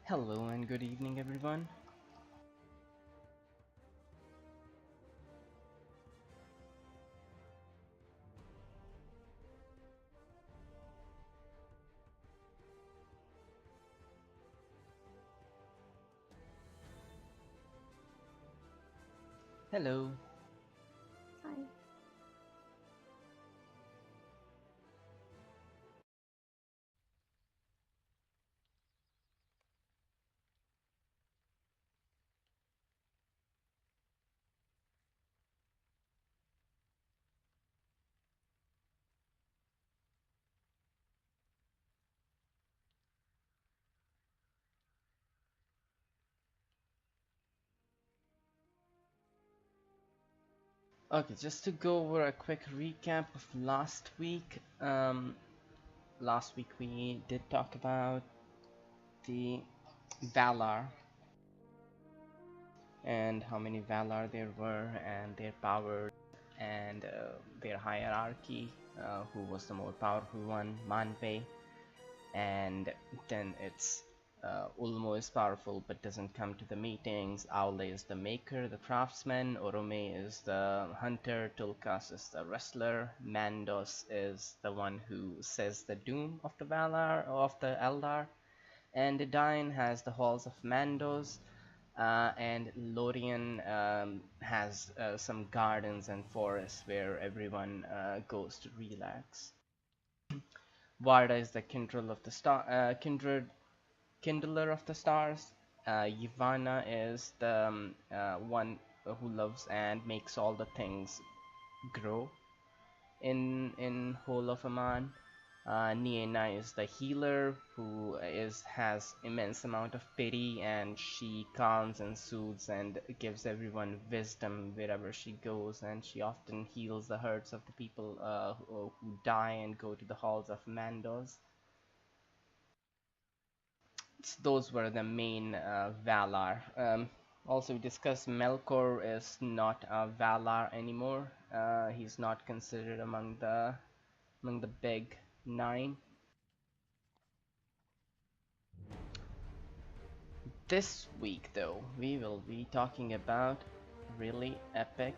Hello and good evening, everyone. Hello. Hi. Okay, just to go over a quick recap of last week. Last week we did talk about the Valar and how many Valar there were and their powers and their hierarchy. Who was the more powerful one? Manwë. And then it's Ulmo is powerful but doesn't come to the meetings. Aule is the maker, the craftsman. Orome is the hunter. Tulkas is the wrestler. Mandos is the one who says the doom of the Valar, of the Eldar. And Edain has the halls of Mandos. And Lorien has some gardens and forests where everyone goes to relax. Varda is the kindler of the stars. Yavanna is the one who loves and makes all the things grow in whole of Aman. Niena is the healer who has immense amount of pity, and she calms and soothes and gives everyone wisdom wherever she goes, and she often heals the hurts of the people who die and go to the halls of Mandos. Those were the main Valar. Also, we discussed Melkor is not a Valar anymore. He's not considered among the big nine. This week, though, we will be talking about really epic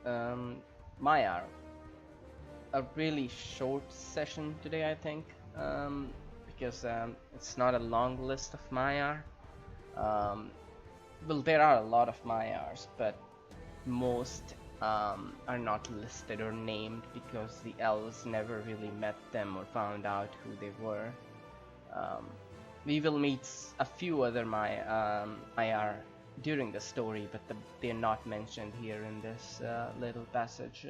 um, Maiar. A really short session today, I think, because it's not a long list of Maiar. Um, well, there are a lot of Maiars, but most are not listed or named because the elves never really met them or found out who they were. Um, we will meet a few other Maiar during the story, but they're not mentioned here in this little passage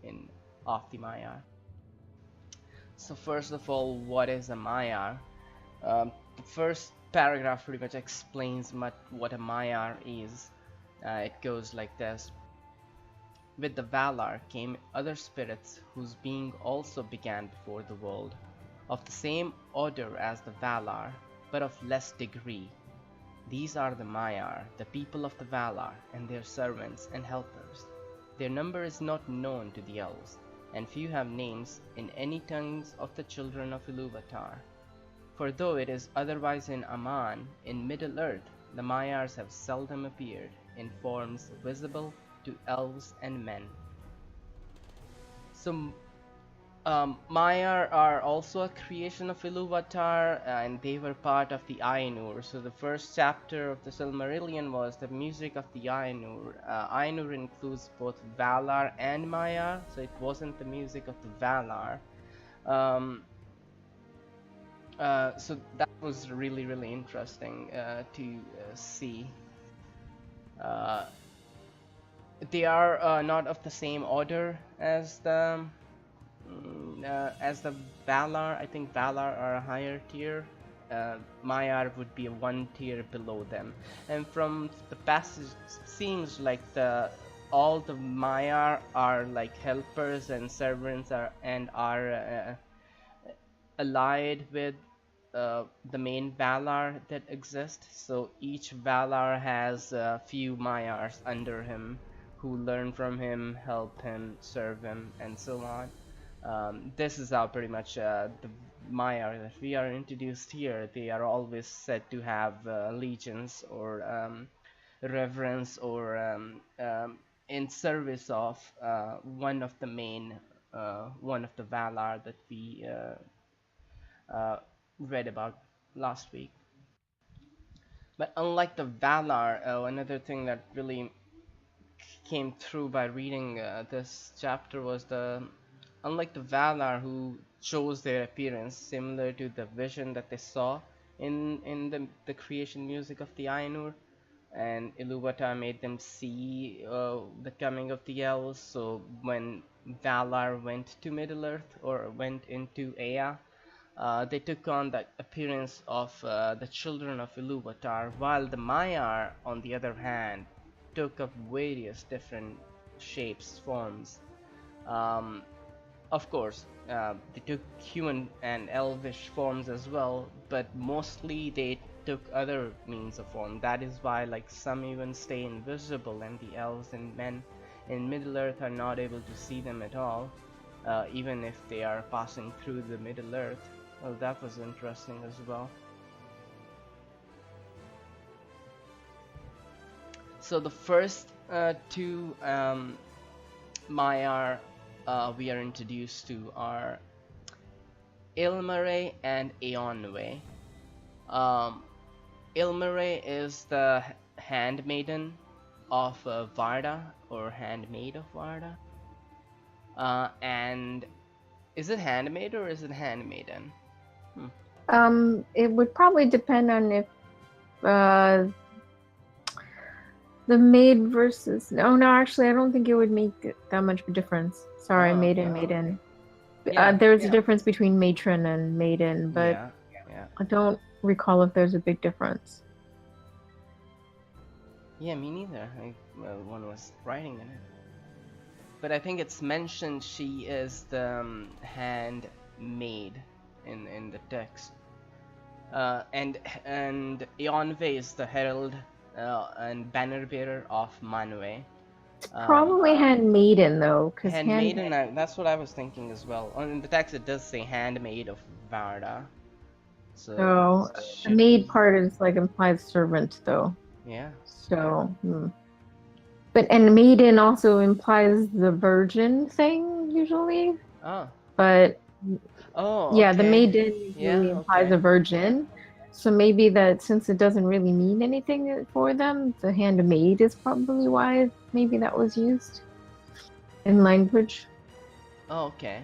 in of the Maiar. So first of all, what is a Maiar? The first paragraph pretty much explains what a Maiar is. It goes like this. With the Valar came other spirits whose being also began before the world, of the same order as the Valar, but of less degree. These are the Maiar, the people of the Valar, and their servants and helpers. Their number is not known to the elves, and few have names in any tongues of the children of Ilúvatar. For though it is otherwise in Aman, in Middle-earth the Maiars have seldom appeared in forms visible to elves and men. So Maiar are also a creation of Ilúvatar, and they were part of the Ainur. So the first chapter of the Silmarillion was the music of the Ainur. Ainur includes both Valar and Maiar, so it wasn't the music of the Valar. Um, so that was really interesting to see. Uh, they are not of the same order as the Valar. I think Valar are a higher tier. Maiar would be one tier below them. And from the passage, seems like all the Maiar are like helpers and servants are allied with the main Valar that exist. So each Valar has a few Maiars under him who learn from him, help him, serve him, and so on. This is how pretty much the Maiar that we are introduced here, they are always said to have allegiance or reverence or in service of one of the main, one of the Valar that we read about last week. But unlike the Valar, another thing that really came through by reading this chapter was the unlike the Valar who chose their appearance similar to the vision that they saw in the creation music of the Ainur, and Ilúvatar made them see the coming of the elves. So when Valar went to Middle Earth or went into Ea, they took on the appearance of the children of Ilúvatar, while the Maiar, on the other hand, took up various different shapes, forms. Um, of course, they took human and elvish forms as well, but mostly they took other means of form. That is why, like, some even stay invisible, and the elves and men in Middle Earth are not able to see them at all, even if they are passing through the Middle Earth. Well, that was interesting as well. So the first two Maiar we are introduced to are Ilmare and Eonwe. Um, Ilmare is the handmaiden of Varda, or handmaid of Varda. And is it handmaid or is it handmaiden? It would probably depend on if the maid versus no, actually, I don't think it would make that much of a difference. Sorry, Oh, okay. maiden. Yeah. There's a difference between matron and maiden, but Yeah. I don't recall if there's a big difference. Yeah, me neither. One was writing in it. But I think it's mentioned she is the handmaid in the text. And Eonve is the herald and banner bearer of Manwë. Probably handmaiden though, because Handmaiden, that's what I was thinking as well. In the text, it does say handmaid of Varda. So the maid part is like implies servant though. Yeah. So, but and maiden also implies the virgin thing usually. Oh. But yeah, the maiden usually implies a virgin. So maybe that since it doesn't really mean anything for them, the handmaid is probably why maybe that was used in language. Oh, okay.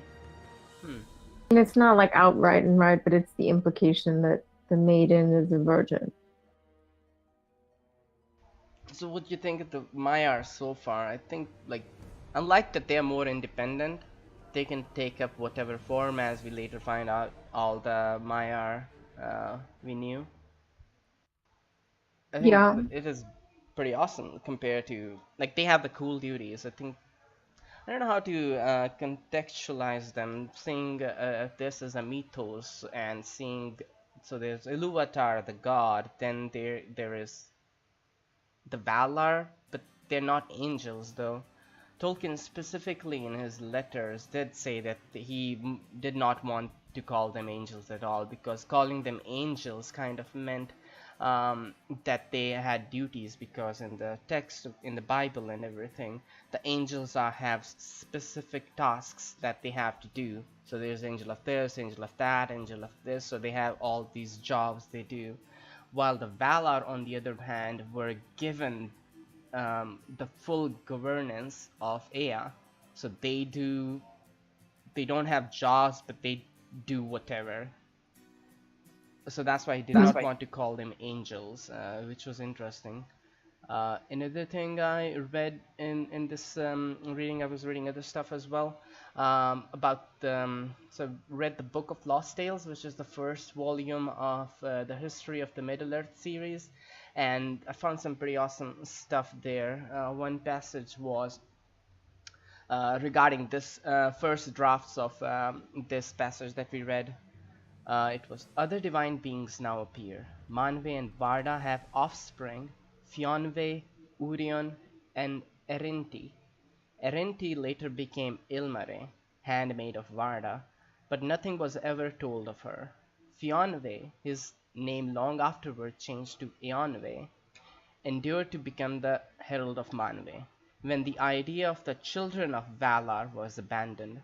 And it's not like outright and right, but it's the implication that the maiden is a virgin. So what do you think of the Maiar so far? I think, like, unlike that they're more independent, they can take up whatever form, as we later find out all the Maiar we knew. I think it is pretty awesome compared to, like, they have the cool duties. I think I don't know how to contextualize them, seeing this as a mythos and seeing, so there's Ilúvatar, the god, then there is the Valar, but they're not angels though. Tolkien specifically in his letters did say that he did not want to call them angels at all, because calling them angels kind of meant that they had duties, because in the text in the Bible and everything, the angels have specific tasks that they have to do. So there's angel of this, angel of that, angel of this, so they have all these jobs they do, while the Valar on the other hand were given the full governance of Ea. So they don't have jobs, but they do whatever. So that's why I did not want to call them angels, which was interesting. Another thing I read in this reading, I was reading other stuff as well about so read the Book of Lost Tales, which is the first volume of the History of the Middle Earth series, and I found some pretty awesome stuff there. One passage was regarding this first drafts of this passage that we read. It was other divine beings now appear. Manwë and Varda have offspring, Fionwe, Urion, and Erinti. Erinti later became Ilmare, handmaid of Varda, but nothing was ever told of her. Fionwe, his name long afterward changed to Eonwe, endured to become the herald of Manwe, when the idea of the children of Valar was abandoned.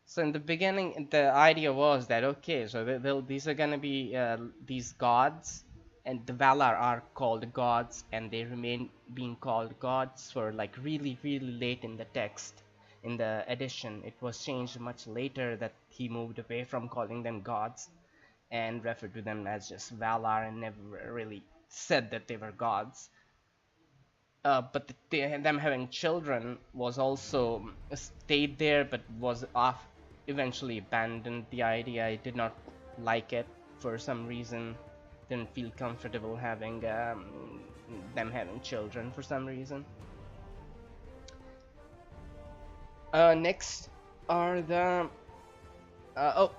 So in the beginning, the idea was that, okay, so these are gonna be these gods, and the Valar are called gods, and they remain being called gods for like really, really late in the text. In the edition, it was changed much later that he moved away from calling them gods and referred to them as just Valar and never really said that they were gods. But them having children was also stayed there, but was off eventually abandoned the idea. I did not like it for some reason. Didn't feel comfortable having them having children for some reason. Next are the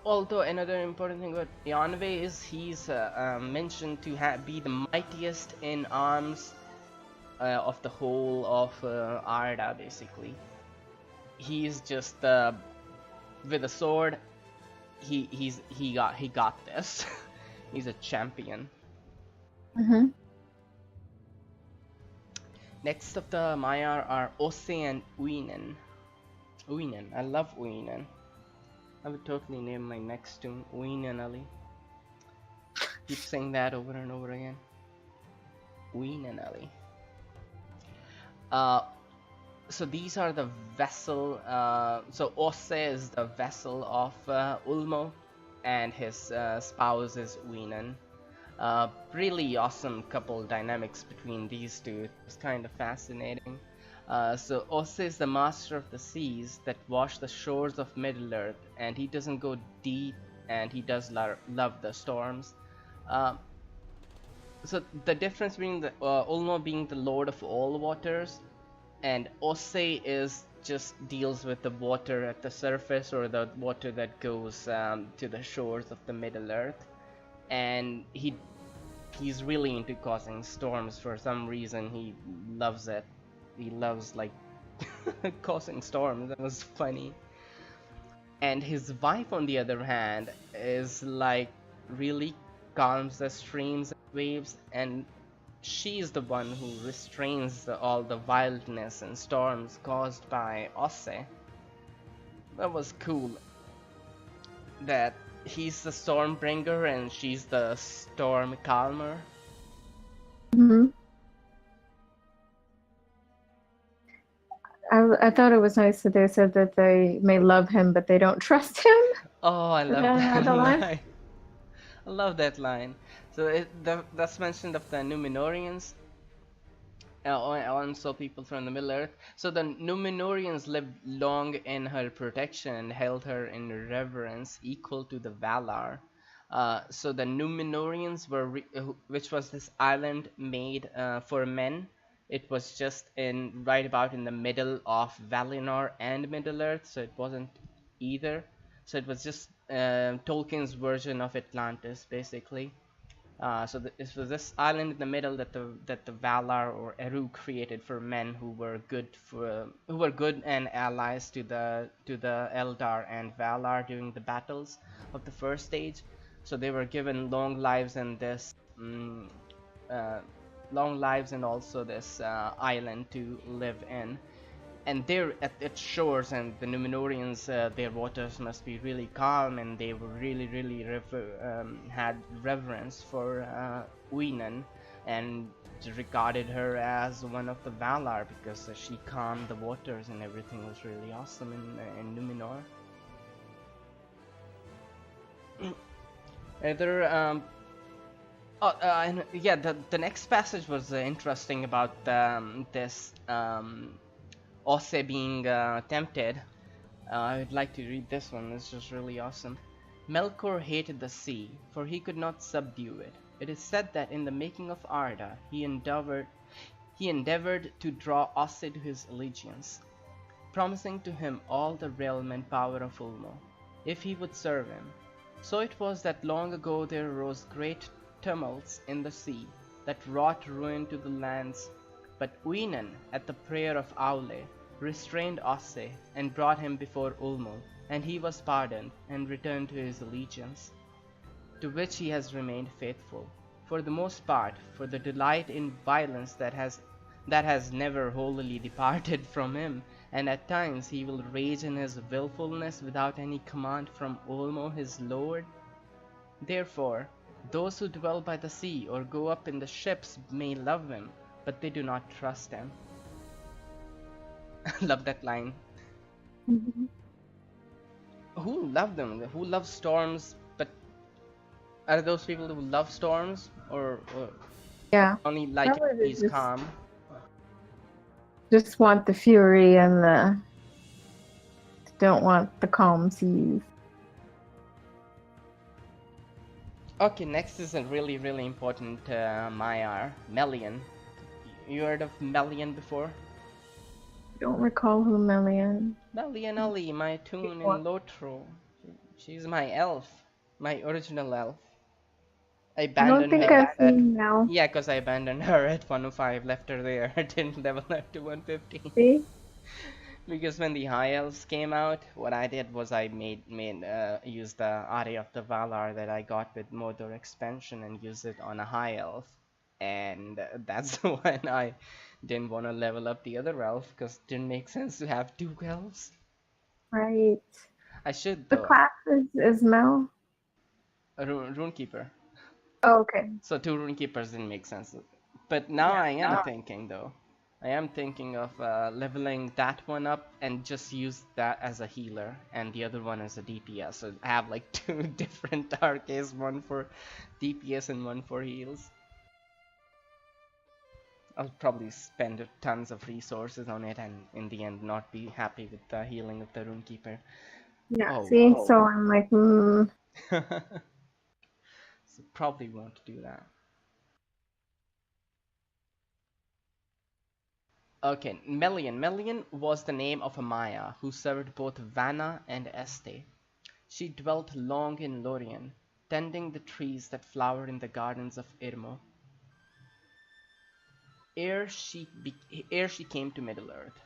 although another important thing about Eonwe is he's mentioned to be the mightiest in arms of the whole of Arda, basically. He's just with a sword. He got this. He's a champion. Mm-hmm. Next of the Maiar are Ose and Uinen. Uinen, I love Uinen. I would totally name my next tune Uinen Ali. Keep saying that over and over again. Uinen Ali. So these are the vessel. So Ose is the vessel of Ulmo, and his spouse is Uinen. Really awesome couple dynamics between these two. It's kind of fascinating. So Ose is the master of the seas that wash the shores of Middle-earth, and he doesn't go deep, and he does love the storms. So the difference between the Ulmo being the lord of all waters, and Ose is just deals with the water at the surface, or the water that goes to the shores of the Middle-earth, and he's really into causing storms for some reason. He loves it. He loves like causing storms. That was funny. And his wife, on the other hand, is like really calms the streams and waves, and she's the one who restrains all the wildness and storms caused by Ose. That was cool. That he's the Stormbringer and she's the Storm Calmer. Mm-hmm. I thought it was nice that they said that they may love him, but they don't trust him. Oh, I love that line. I love that line. So that's mentioned of the Númenóreans, also people from the Middle-earth. So the Númenóreans lived long in her protection and held her in reverence equal to the Valar. So the Númenóreans were, which was this island made for men. It was just right about in the middle of Valinor and Middle-earth, so it wasn't either. So it was just Tolkien's version of Atlantis, basically. So this was this island in the middle that the Valar or Eru created for men who were good and allies to the Eldar and Valar during the battles of the first stage. So they were given long lives and this long lives and also this island to live in. And there at its shores, and the Númenóreans, their waters must be really calm, and they were really had reverence for Uinen, and regarded her as one of the Valar because she calmed the waters, and everything was really awesome in Númenor. The next passage was interesting about this Ose being tempted. I would like to read this one. This is really awesome. Melkor hated the sea, for he could not subdue it. It is said that in the making of Arda, he endeavored to draw Ose to his allegiance, promising to him all the realm and power of Ulmo, if he would serve him. So it was that long ago there arose great tumults in the sea, that wrought ruin to the lands. But Uinen, at the prayer of Aule, restrained Osse, and brought him before Ulmo, and he was pardoned, and returned to his allegiance, to which he has remained faithful, for the most part, for the delight in violence that has never wholly departed from him, and at times he will rage in his wilfulness without any command from Ulmo his lord. Therefore, those who dwell by the sea or go up in the ships may love him, but they do not trust him. Love that line. Mm-hmm. Who love them? Who loves storms? But are those people who love storms, or Yeah, only like it probably is calm? just want the fury and the don't want the calm seas. Okay, next is a really, really important Maiar, Melian. You heard of Melian before? Don't recall who Melian. Melian Ali, my tune in Lotro. She's my elf, my original elf. I I don't abandoned think her I've seen now. yeah, cause I abandoned her at 105, left her there, didn't level her to 150. See? Because when the high elves came out, what I did was I used the Area of the Valar that I got with Mordor expansion and used it on a high elf, and that's when I didn't want to level up the other elf because it didn't make sense to have two elves. Right. I should The though. class is Mel. Runekeeper. Oh, okay. So two Runekeepers didn't make sense. But now I am thinking though. I am thinking of leveling that one up and just use that as a healer and the other one as a DPS. So I have like two different Arcanes, one for DPS and one for heals. I'll probably spend tons of resources on it and in the end not be happy with the healing of the Runekeeper. Yeah, see? So I'm like, So probably won't do that. Okay, Melian. Melian was the name of a Maya who served both Vanna and Este. She dwelt long in Lorien, tending the trees that flower in the gardens of Irmo, ere she came to Middle-earth.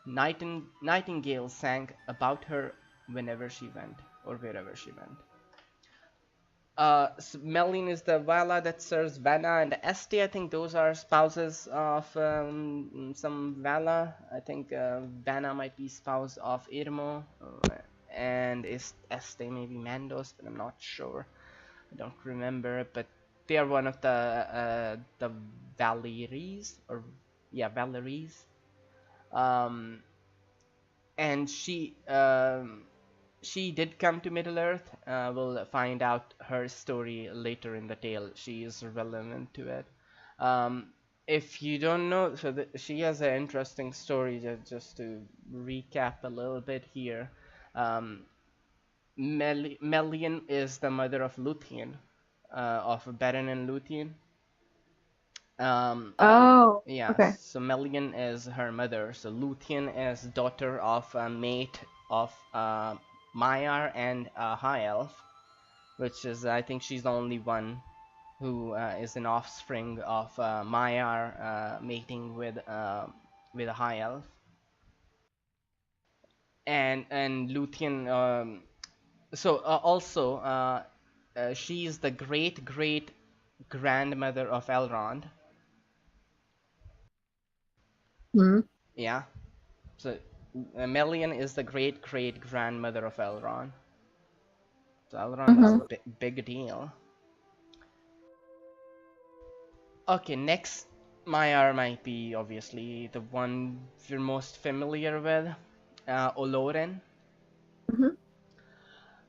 Nightingales sang about her whenever she went, or wherever she went. So Melian is the Vala that serves Vanna and Este. I think those are spouses of some Vala. I think Vanna might be spouse of Irmo, and Este maybe Mandos, but I'm not sure. I don't remember, but they are one of the Valeries, or yeah, Valeries. And she did come to Middle-earth. We'll find out her story later in the tale. She is relevant to it. If you don't know, so she has an interesting story. Just to recap a little bit here. Melian is the mother of Luthien, of Beren and Luthien. oh, Yeah, okay. so Melian is her mother. So Luthien is daughter of a mate of Maiar and a high elf, which is, I think she's the only one who is an offspring of Maiar mating with a high elf. And Luthien, so also she is the great great grandmother of Elrond. Hmm. Yeah, so Melian is the great great grandmother of Elrond. So Elrond is a big deal. Okay, next Maiar might be obviously the one you're most familiar with, Oloren.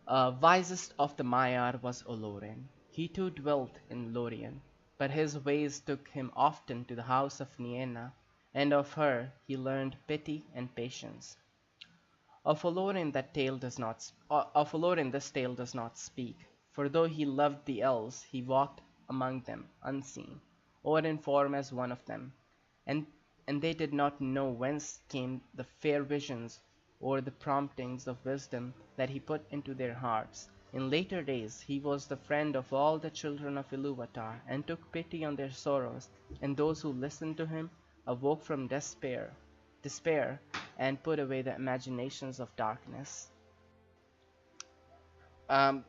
Wisest of the Maiar was Oloren. He too dwelt in Lorien, but his ways took him often to the house of Nienna, and of her he learned pity and patience. Of Olorin this tale does not speak, for though he loved the elves, he walked among them unseen, or in form as one of them, and they did not know whence came the fair visions or the promptings of wisdom that he put into their hearts. In later days he was the friend of all the children of Ilúvatar, and took pity on their sorrows, and those who listened to him awoke from despair despair and put away the imaginations of darkness. Um,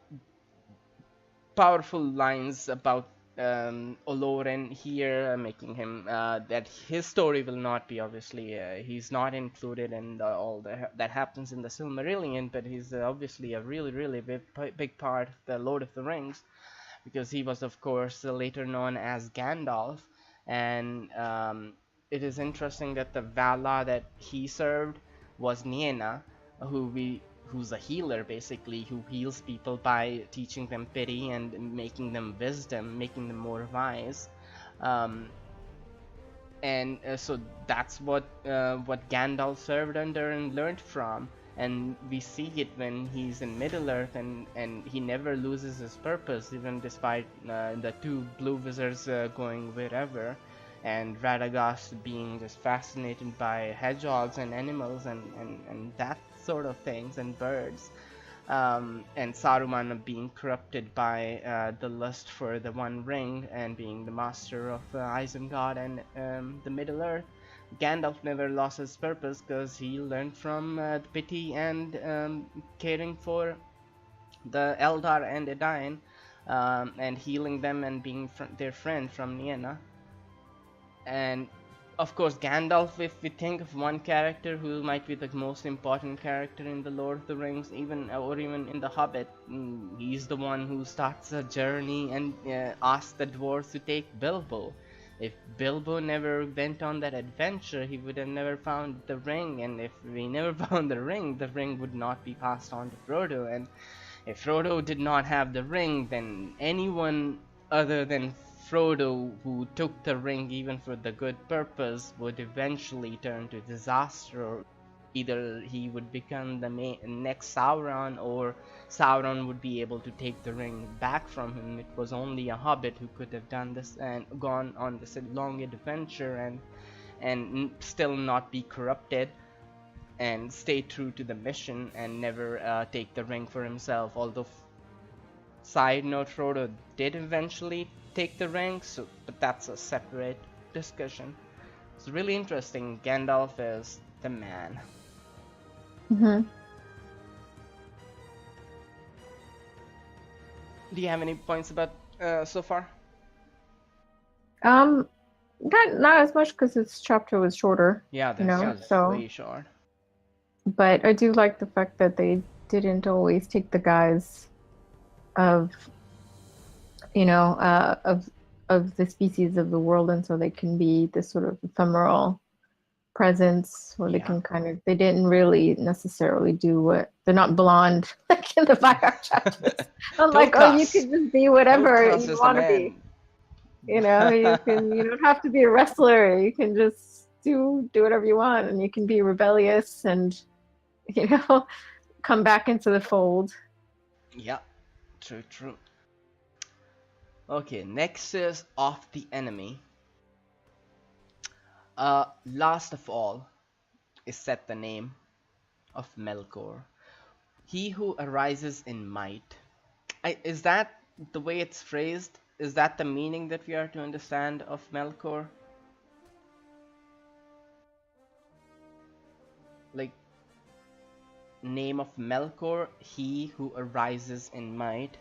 Powerful lines about Olorin here, making him that his story will not be, obviously he's not included in all that happens in the Silmarillion, but he's obviously a really big part of the Lord of the Rings, because he was, of course, later known as Gandalf. And it is interesting that the Valar that he served was Niena, who's a healer, basically, who heals people by teaching them pity and making them wisdom, making them more wise. And so that's what Gandalf served under and learned from. And we see it when he's in Middle Earth, and he never loses his purpose, even despite the two blue wizards going wherever, and Radagast being just fascinated by hedgehogs and animals and that sort of things, and birds. And Saruman being corrupted by the lust for the One Ring and being the master of Isengard and the Middle Earth. Gandalf never lost his purpose because he learned from the pity and caring for the Eldar and Edain, and healing them and being their friend from Niena. And of course, Gandalf, if we think of one character who might be the most important character in the Lord of the Rings, even in the Hobbit, he's the one who starts a journey and asks the dwarves to take Bilbo. If Bilbo never went on that adventure, he would have never found the ring, and if we never found the ring would not be passed on to Frodo. And if Frodo did not have the ring, then anyone other than Frodo who took the ring even for the good purpose would eventually turn to disaster. Either he would become the next Sauron, or Sauron would be able to take the ring back from him. It was only a hobbit who could have done this and gone on this long adventure and still not be corrupted and stay true to the mission and never take the ring for himself. Although, side note, Frodo did eventually take the ring, but that's a separate discussion. It's really interesting. Gandalf is the man. Mm-hmm. Do you have any points about so far? Not as much because this chapter was shorter. Yeah, this was way short. But I do like the fact that they didn't always take the guise of, of the species of the world, and so they can be this sort of ephemeral presence, where they can they didn't really necessarily do what, they're not blonde like in the Maiar chapters. I'm like, you can just be whatever you want to be. You don't have to be a wrestler. You can just do whatever you want, and you can be rebellious and, come back into the fold. Yeah, true. Okay, next is Of the Enemy. Last of all is set the name of Melkor, he who arises in might. Is that the way it's phrased? Is that the meaning that we are to understand of Melkor? Like, name of Melkor, he who arises in might.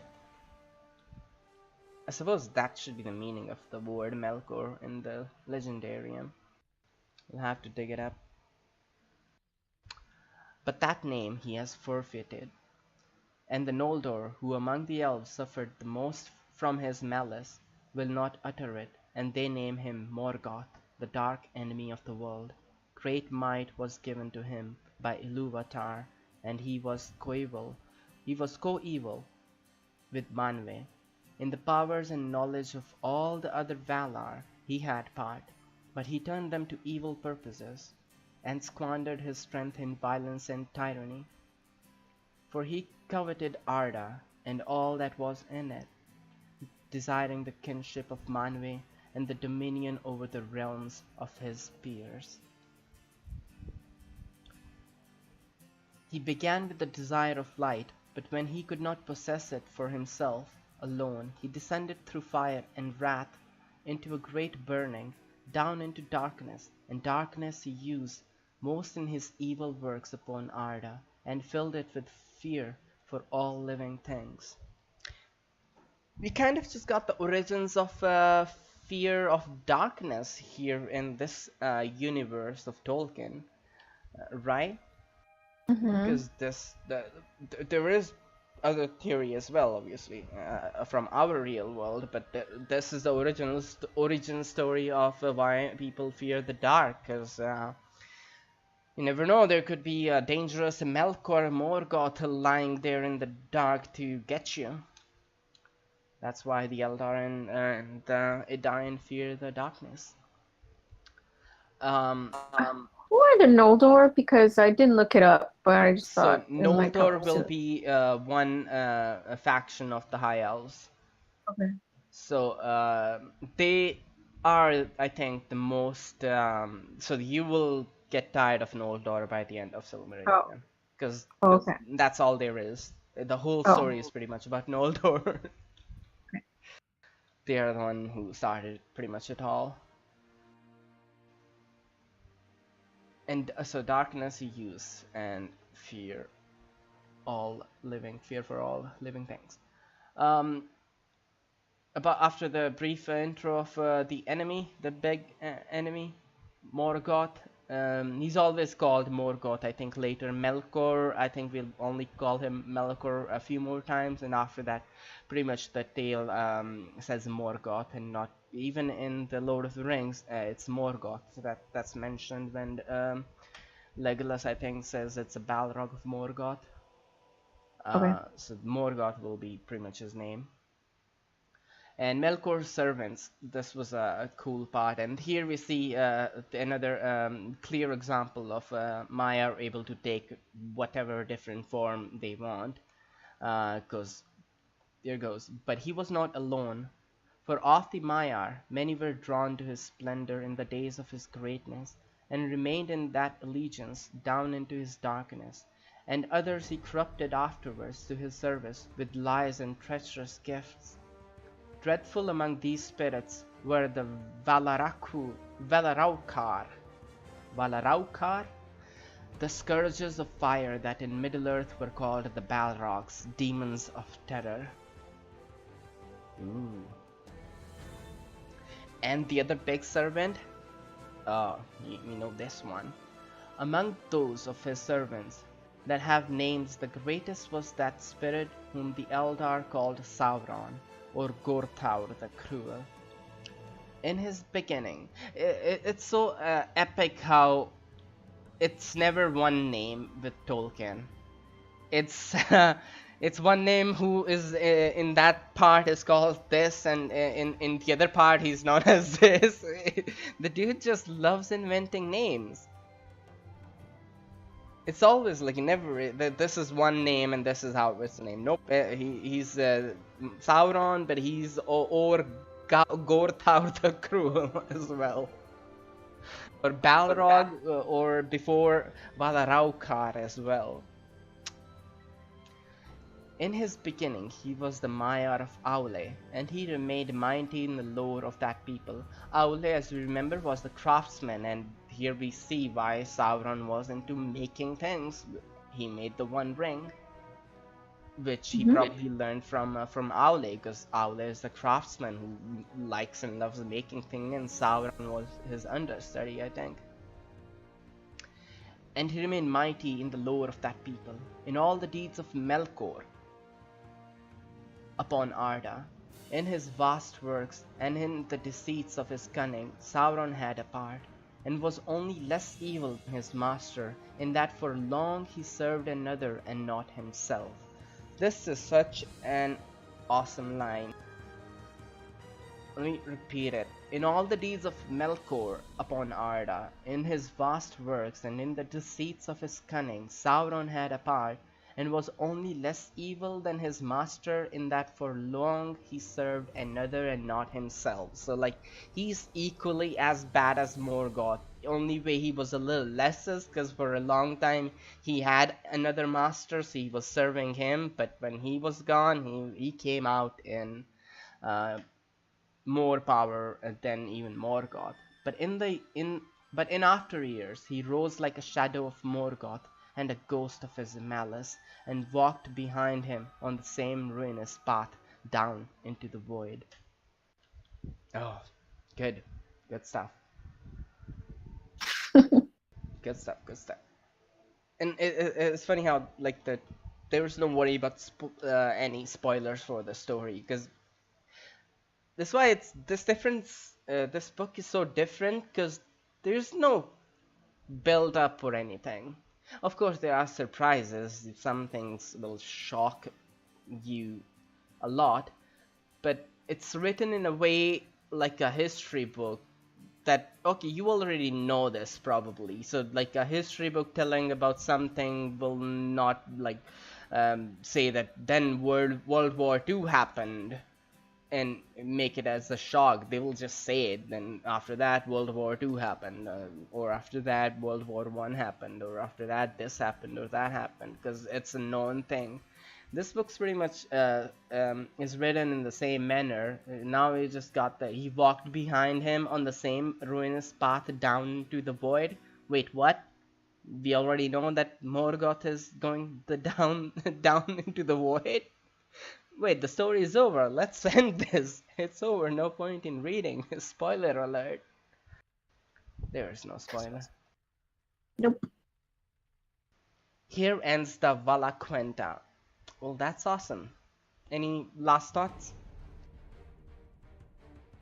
I suppose that should be the meaning of the word Melkor in the Legendarium. We'll have to dig it up. But that name he has forfeited, and the Noldor, who among the elves suffered the most from his malice, will not utter it, and they name him Morgoth, the dark enemy of the world. Great might was given to him by Ilúvatar, and he was coeval with Manwë. In the powers and knowledge of all the other Valar he had part, but he turned them to evil purposes, and squandered his strength in violence and tyranny. For he coveted Arda and all that was in it, desiring the kinship of Manwë and the dominion over the realms of his peers. He began with the desire of light, but when he could not possess it for himself alone, he descended through fire and wrath into a great burning, down into darkness, and darkness he used most in his evil works upon Arda, and filled it with fear for all living things. We kind of just got the origins of fear of darkness here in this universe of Tolkien, right? Because there is other theory as well, obviously, from our real world, but this is the original origin story of why people fear the dark, because you never know, there could be a dangerous Melkor Morgoth lying there in the dark to get you. That's why the Eldar and the Edain fear the darkness. Who are the Noldor? Because I didn't look it up, but I just So thought it might Noldor help will to. be one a faction of the High Elves. Okay. So they are, I think, the most. So you will get tired of Noldor by the end of Oh. Silmarillion, because Okay. that's all there is. The whole Oh. story is pretty much about Noldor. Okay. They are the one who started pretty much it all. And so darkness you use, and fear fear for all living things. Um, about after the brief intro of the enemy, the big enemy, Morgoth. He's always called Morgoth. I think later Melkor. I think we'll only call him Melkor a few more times, and after that, pretty much the tale says Morgoth, and not even in the Lord of the Rings. It's Morgoth that's mentioned when Legolas, I think, says it's a Balrog of Morgoth. Okay. So Morgoth will be pretty much his name. And Melkor's servants, this was a cool part. And here we see another clear example of Maiar able to take whatever different form they want. Because there goes. But he was not alone. For of the Maiar, many were drawn to his splendor in the days of his greatness, and remained in that allegiance down into his darkness. And others he corrupted afterwards to his service with lies and treacherous gifts. Dreadful among these spirits were the Valaraukar, the scourges of fire that in Middle-earth were called the Balrogs, demons of terror. Ooh. And the other big servant? You know this one. Among those of his servants that have names, the greatest was that spirit whom the Eldar called Sauron, or Gorthaur the Cruel. In his beginning, it's so epic how it's never one name with Tolkien. It's it's one name who is in that part is called this, and in the other part he's known as this. The dude just loves inventing names. It's always like never this is one name and this is how it's named. Nope, he's Sauron, but he's or Gorthaur the Cruel as well, or Balrog, or before Valaraukar as well. In his beginning he was the Maiar of Aule, and he remained mighty in the lore of that people. Aule, as we remember, was the craftsman, and here we see why Sauron was into making things. He made the One Ring, which he probably learned from Aule, because Aule is the craftsman who likes and loves making things, and Sauron was his understudy, I think. And he remained mighty in the lore of that people, in all the deeds of Melkor upon Arda. In his vast works, and in the deceits of his cunning, Sauron had a part, and was only less evil than his master, in that for long he served another and not himself. This is such an awesome line. Let me repeat it. In all the deeds of Melkor upon Arda, in his vast works, and in the deceits of his cunning, Sauron had a part, and was only less evil than his master, in that for long he served another and not himself. So like, he's equally as bad as Morgoth. The only way he was a little less is because for a long time he had another master, so he was serving him, but when he was gone, he came out in more power than even Morgoth. But in But in after years he rose like a shadow of Morgoth and a ghost of his malice, and walked behind him on the same ruinous path down into the void. Oh, good. Good stuff. Good stuff, good stuff. And it's funny how, like, there was no worry about any spoilers for the story, because that's why it's this difference. This book is so different because there's no build up or anything. Of course, there are surprises. Some things will shock you a lot, but it's written in a way like a history book that, okay, you already know this probably. So like a history book telling about something will not like say that then World War II happened and make it as a shock. They will just say it. Then after that, World War II happened, or after that, World War One happened, or after that, this happened or that happened, because it's a known thing. This book's pretty much is written in the same manner. Now we just got that he walked behind him on the same ruinous path down to the void. Wait, what? We already know that Morgoth is going down down into the void. Wait, the story is over. Let's end this. It's over. No point in reading. Spoiler alert. There is no spoiler. Nope. Here ends the Valaquenta. Well, that's awesome. Any last thoughts?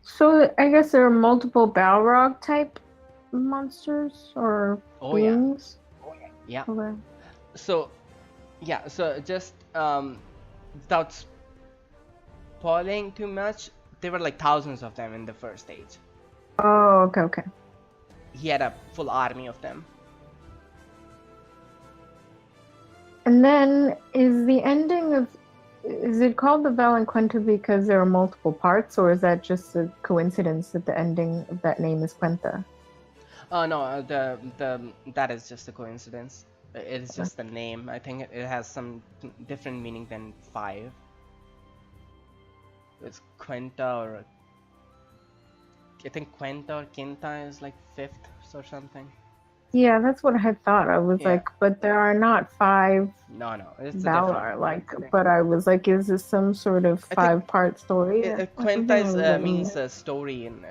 So I guess there are multiple Balrog type monsters or beings. Yeah. Okay. So just without spoiling too much, there were like thousands of them in the first age. Oh, okay. He had a full army of them. And then is it called the Valaquenta because there are multiple parts, or is that just a coincidence that the ending of that name is Quenta? Oh no, that is just a coincidence. It is just the name. I think it has some different meaning than 5. It's Quenta, or I think Quenta or Quinta is like 5th or something. Yeah, that's what I had thought. I was like, but there are not 5 No, it's Valar, but I was like, is this some sort of 5-part story? Quenta means a story in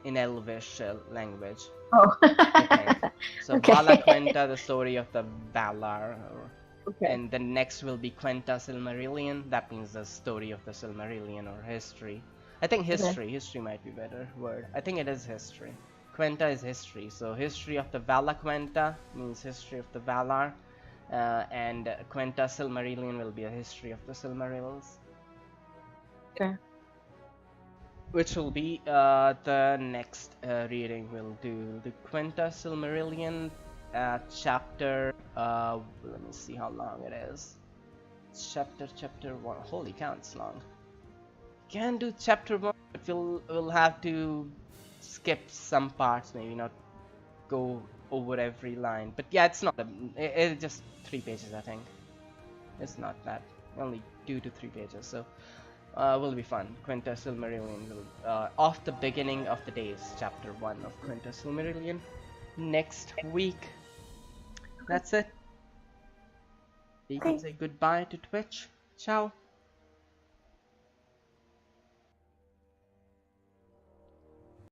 Elvish language. Oh. So okay. Valaquenta, the story of the Valar, and the next will be Quenta Silmarillion. That means the story of the Silmarillion, or history. I think history. Okay. History might be a better word. I think it is history. Quenta is history, so history of the Valaquenta means history of the Valar, and Quenta Silmarillion will be a history of the Silmarils. Okay. Which will be the next reading. We'll do the Quenta Silmarillion chapter. Let me see how long it is. Chapter 1. Holy cow, it's long. Can do chapter 1, but we'll have to skip some parts, maybe not go over every line. But yeah, it's not it's just 3 pages, I think. It's not that, only 2 to 3 pages, so will be fun. Quenta Silmarillion will off the beginning of the days, chapter 1 of Quenta Silmarillion next week. That's it. You can say goodbye to Twitch. Ciao.